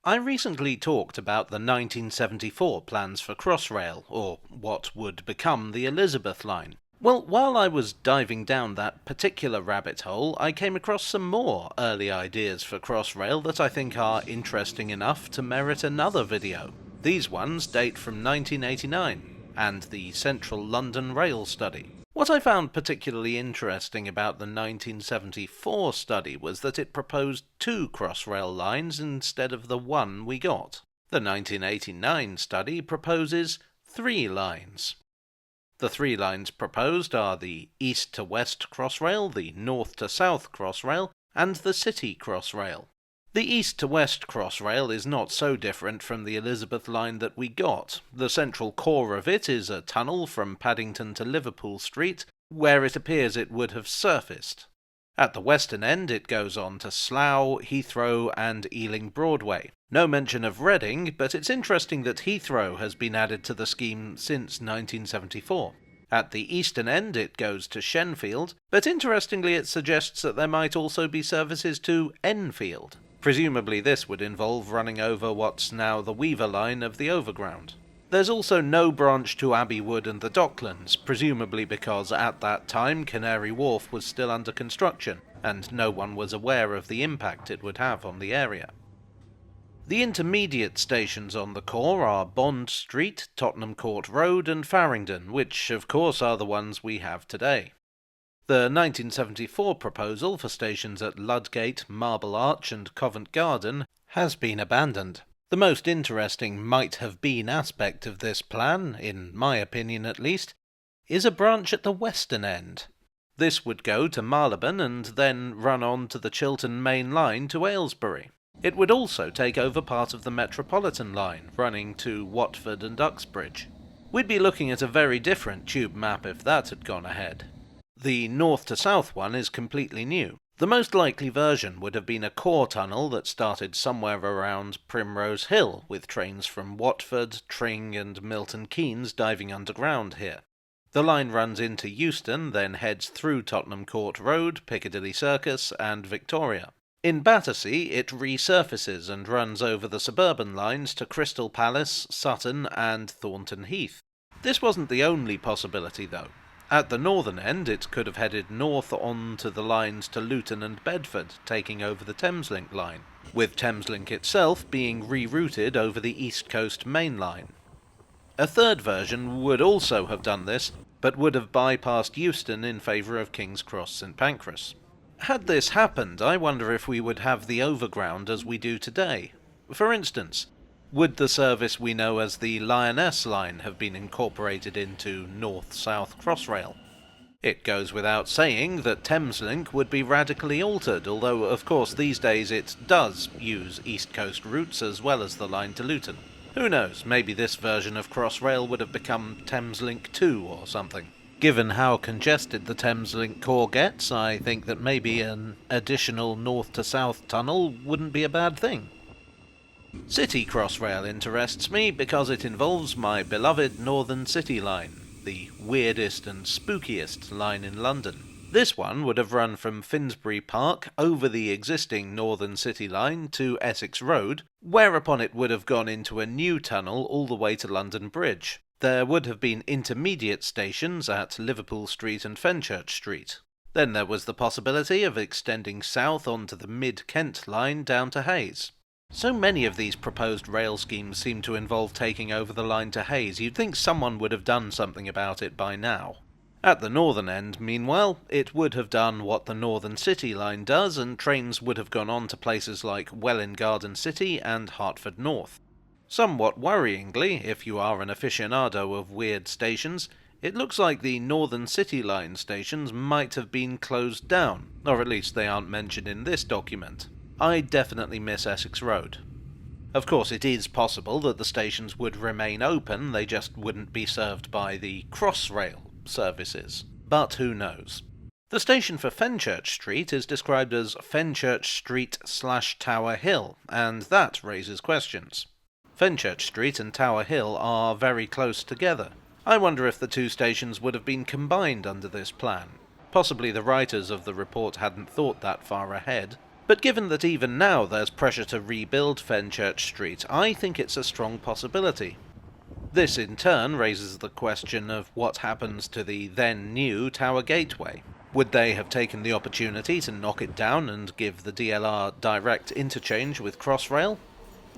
I recently talked about the 1974 plans for Crossrail, or what would become the Elizabeth line. Well, while I was diving down that particular rabbit hole, I came across some more early ideas for Crossrail that I think are interesting enough to merit another video. These ones date from 1989, and the Central London Rail Study. What I found particularly interesting about the 1974 study was that it proposed two Crossrail lines instead of the one we got. The 1989 study proposes three lines. The three lines proposed are the east to west Crossrail, the north to south Crossrail, and the City Crossrail. The east to west Crossrail is not so different from the Elizabeth line that we got. The central core of it is a tunnel from Paddington to Liverpool Street, where it appears it would have surfaced. At the western end it goes on to Slough, Heathrow and Ealing Broadway. No mention of Reading, but it's interesting that Heathrow has been added to the scheme since 1974. At the eastern end it goes to Shenfield, but interestingly it suggests that there might also be services to Enfield. Presumably this would involve running over what's now the Weaver line of the Overground. There's also no branch to Abbey Wood and the Docklands, presumably because at that time Canary Wharf was still under construction, and no one was aware of the impact it would have on the area. The intermediate stations on the core are Bond Street, Tottenham Court Road and Farringdon, which of course are the ones we have today. The 1974 proposal for stations at Ludgate, Marble Arch and Covent Garden has been abandoned. The most interesting might-have-been aspect of this plan, in my opinion at least, is a branch at the western end. This would go to Marylebone and then run on to the Chiltern Main Line to Aylesbury. It would also take over part of the Metropolitan line, running to Watford and Uxbridge. We'd be looking at a very different tube map if that had gone ahead. The north-to-south one is completely new. The most likely version would have been a core tunnel that started somewhere around Primrose Hill, with trains from Watford, Tring and Milton Keynes diving underground here. The line runs into Euston, then heads through Tottenham Court Road, Piccadilly Circus and Victoria. In Battersea, it resurfaces and runs over the suburban lines to Crystal Palace, Sutton and Thornton Heath. This wasn't the only possibility, though. At the northern end, it could have headed north on to the lines to Luton and Bedford, taking over the Thameslink line, with Thameslink itself being rerouted over the East Coast Main Line. A third version would also have done this, but would have bypassed Euston in favour of King's Cross St Pancras. Had this happened, I wonder if we would have the Overground as we do today. For instance, would the service we know as the Lioness Line have been incorporated into North-South Crossrail? It goes without saying that Thameslink would be radically altered, although of course these days it does use East Coast routes as well as the line to Luton. Who knows, maybe this version of Crossrail would have become Thameslink 2 or something. Given how congested the Thameslink core gets, I think that maybe an additional north-to-south tunnel wouldn't be a bad thing. City Crossrail interests me because it involves my beloved Northern City line, the weirdest and spookiest line in London. This one would have run from Finsbury Park over the existing Northern City line to Essex Road, whereupon it would have gone into a new tunnel all the way to London Bridge. There would have been intermediate stations at Liverpool Street and Fenchurch Street. Then there was the possibility of extending south onto the Mid-Kent line down to Hayes. So many of these proposed rail schemes seem to involve taking over the line to Hayes, you'd think someone would have done something about it by now. At the northern end, meanwhile, it would have done what the Northern City line does, and trains would have gone on to places like Welwyn Garden City and Hertford North. Somewhat worryingly, if you are an aficionado of weird stations, it looks like the Northern City line stations might have been closed down, or at least they aren't mentioned in this document. I definitely miss Essex Road. Of course, it is possible that the stations would remain open, they just wouldn't be served by the Crossrail services. But who knows? The station for Fenchurch Street is described as Fenchurch Street/Tower Hill, and that raises questions. Fenchurch Street and Tower Hill are very close together. I wonder if the two stations would have been combined under this plan. Possibly the writers of the report hadn't thought that far ahead. But given that even now there's pressure to rebuild Fenchurch Street, I think it's a strong possibility. This in turn raises the question of what happens to the then new Tower Gateway. Would they have taken the opportunity to knock it down and give the DLR direct interchange with Crossrail?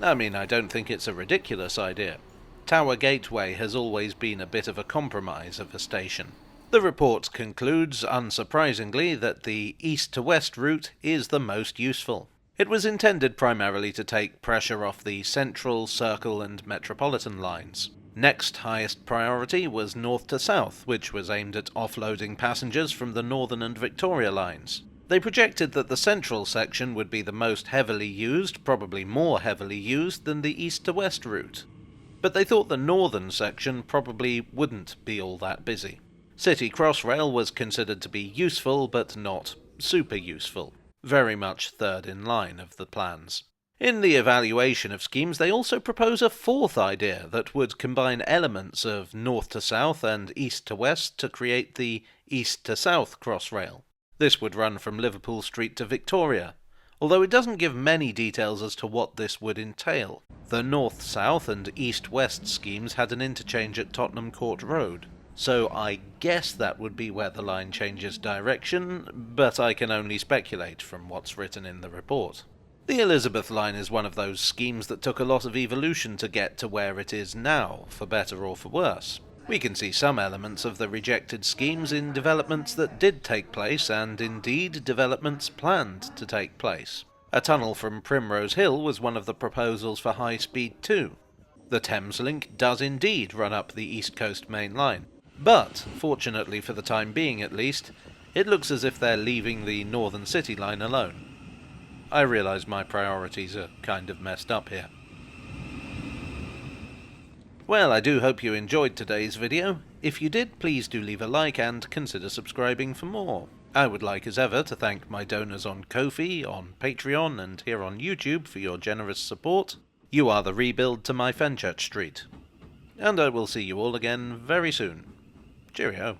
I mean, I don't think it's a ridiculous idea. Tower Gateway has always been a bit of a compromise of a station. The report concludes, unsurprisingly, that the east-to-west route is the most useful. It was intended primarily to take pressure off the Central, Circle and Metropolitan lines. Next highest priority was north to south, which was aimed at offloading passengers from the Northern and Victoria lines. They projected that the central section would be the most heavily used, probably more heavily used than the east-to-west route. But they thought the northern section probably wouldn't be all that busy. City Crossrail was considered to be useful, but not super useful. Very much third in line of the plans. In the evaluation of schemes, they also propose a fourth idea that would combine elements of north to south and east to west to create the east to south Crossrail. This would run from Liverpool Street to Victoria, although it doesn't give many details as to what this would entail. The north-south and east-west schemes had an interchange at Tottenham Court Road, so I guess that would be where the line changes direction, but I can only speculate from what's written in the report. The Elizabeth line is one of those schemes that took a lot of evolution to get to where it is now, for better or for worse. We can see some elements of the rejected schemes in developments that did take place, and indeed developments planned to take place. A tunnel from Primrose Hill was one of the proposals for High Speed 2. The Thameslink does indeed run up the East Coast Main Line, but, fortunately for the time being at least, it looks as if they're leaving the Northern City Line alone. I realise my priorities are kind of messed up here. Well, I do hope you enjoyed today's video. If you did, please do leave a like and consider subscribing for more. I would like as ever to thank my donors on Ko-fi, on Patreon and here on YouTube for your generous support. You are the rebuild to my Fenchurch Street. And I will see you all again very soon. Cheerio.